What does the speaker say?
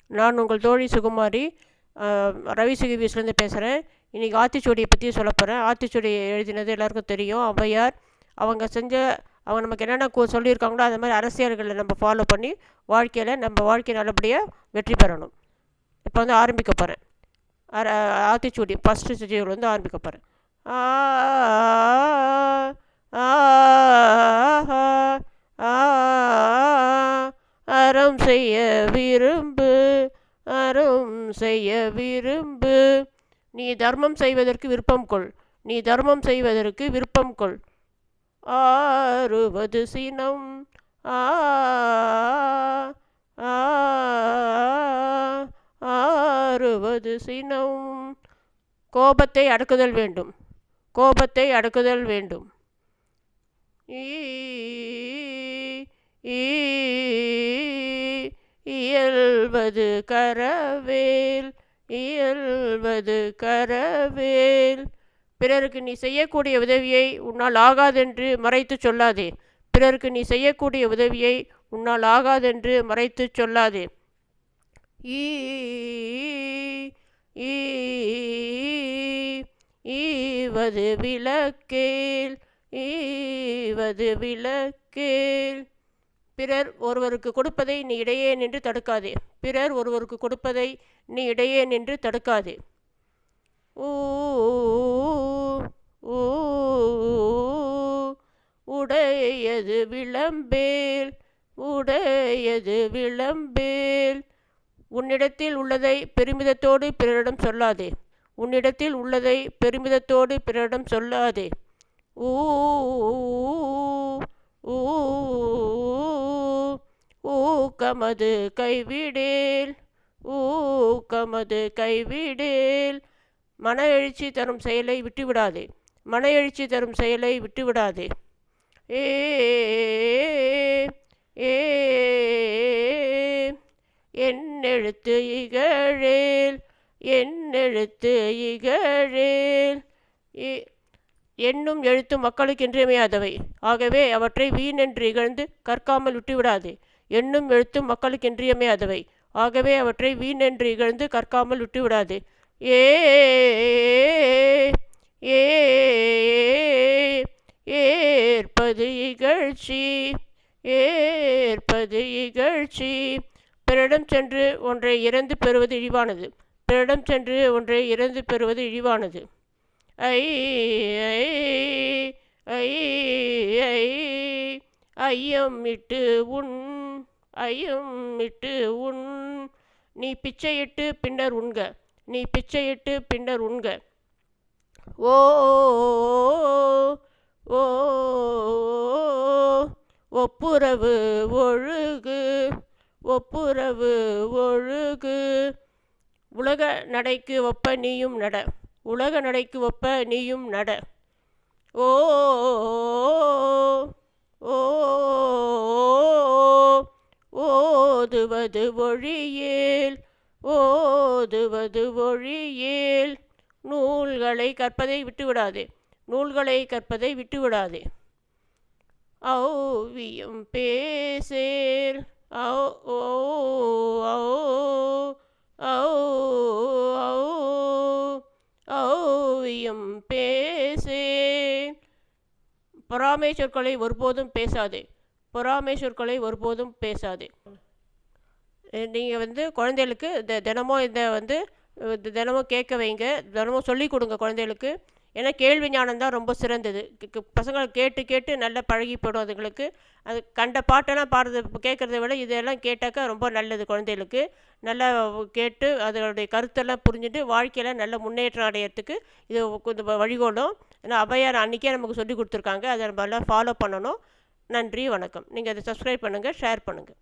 நான் உங்கள் தோழி சுகுமாரி ரவி சுகிவீஸ்லேருந்து பேசுகிறேன். இன்றைக்கி ஆத்திச்சூடியை பற்றி சொல்ல போகிறேன். ஆத்திச்சூடி எழுதினது எல்லாருக்கும் தெரியும், ஔவையார். அவங்க நமக்கு என்னென்ன சொல்லியிருக்காங்களோ அது மாதிரி அரசியல்களை நம்ம ஃபாலோ பண்ணி நம்ம வாழ்க்கையை நல்லபடியாக வெற்றி பெறணும். இப்போ வந்து ஆரம்பிக்க போகிறேன். ஆத்திச்சூடி ஃபஸ்ட்டு சுஜியில் வந்து ஆரம்பிக்க போகிறேன். அறம் செய்ய விரும்பு, அறம் செய்ய விரும்பு, நீ தர்மம் செய்வதற்கு விருப்பம் கொள், நீ தர்மம் செய்வதற்கு விருப்பம் கொள். ஆறுவது சினம், ஆறுவது சினம், கோபத்தை அடக்குதல் வேண்டும், கோபத்தை அடக்குதல் வேண்டும். இயல்வது கரவேல், இயல்வது கரவேல், பிறருக்கு நீ செய்யக்கூடிய உதவியை உன்னால் ஆகாதென்று மறைத்து சொல்லாதே, பிறருக்கு நீ செய்யக்கூடிய உதவியை உன்னால் ஆகாதென்று மறைத்து சொல்லாதே. ஈவது விளக்கேல், ஈவது விளக்கேல், பிறர் ஒருவருக்கு கொடுப்பதை நீ இடையே நின்று தடுக்காதே, பிறர் ஒருவருக்கு கொடுப்பதை நீ இடையே நின்று தடுக்காதே. உடையது விளம்பேல், உடையது விளம்பேல், உன்னிடத்தில் உள்ளதை பெருமிதத்தோடு பிறரிடம் சொல்லாதே, உன்னிடத்தில் உள்ளதை பெருமிதத்தோடு பிறரிடம் சொல்லாதே. ஊக்கமது கைவிடேல், ஊக்கமது கைவிடேல், மன எழுச்சி தரும் செயலை விட்டுவிடாதே, மன எழுச்சி தரும் செயலை விட்டுவிடாதே. என்னெழுத்து இகழேல், என்னெழுத்து இகழேல், எண்ணும் எழுத்தும் மக்களுக்கு இன்றியமையாதவை, ஆகவே அவற்றை வீணென்று இகழ்ந்து கற்காமல் விட்டுவிடாதே. எண்ணும் எழுத்தும் மக்களுக்கு இன்றியமையாதவை, ஆகவே அவற்றை வீணென்று இகழ்ந்து கற்காமல் விட்டுவிடாதே. ஏற்பது இகழ்ச்சி, ஏற்பது இகழ்ச்சி, பிறரிடம் சென்று ஒன்றை இறந்து பெறுவது இழிவானது, பிறரிடம் சென்று ஒன்றை இறந்து பெறுவது இழிவானது. ஐயம் இட்டு உண், ஐயம் இட்டு உண், நீ பிச்சையிட்டு பின்னர் உண்க, நீ பிச்சையிட்டு பின்னர் உண்க. ஓ ஓ ஒப்புரவு ஒழுகு, ஒப்புரவு ஒழுகு, உலக நடைக்கு ஒப்ப நீயும் நட, உலக நடைக்கு ஒப்ப நீயும் நட. ஓ ஓதுவது ஒழியேல், ஓதுவது ஒழியேல், நூல்களை கற்பதை விட்டுவிடாதே, நூல்களை கற்பதை விட்டுவிடாதே. ஔவியம் பேசேல், ஔவியம் பேசேல், பொறாமை சொற்களை ஒருபோதும் பேசாதே, பொறாமை சொற்களை ஒருபோதும் பேசாதே. நீங்கள் வந்து குழந்தைகளுக்கு தினமும் கேட்க வைங்க, தினமும் சொல்லிக் கொடுங்க குழந்தைகளுக்கு. ஏன்னா கேள்வி ஞானம் தான் ரொம்ப சிறந்தது. பசங்களை கேட்டு கேட்டு நல்லா பழகி போடும் அதுங்களுக்கு. அது கண்ட பாட்டெல்லாம் கேட்குறத விட இதெல்லாம் கேட்டாக்கா ரொம்ப நல்லது குழந்தைகளுக்கு. நல்லா கேட்டு அதனுடைய கருத்தெல்லாம் புரிஞ்சுட்டு வாழ்க்கையில் நல்ல முன்னேற்றம் அடையிறதுக்கு இது கொஞ்சம் வழிகோலும். ஏன்னா ஔவையார் அன்றைக்கே நமக்கு சொல்லி கொடுத்துருக்காங்க, அதை நம்ம எல்லாம் ஃபாலோ பண்ணணும். நன்றி, வணக்கம். நீங்கள் அதை சப்ஸ்கிரைப் பண்ணுங்கள், ஷேர் பண்ணுங்கள்.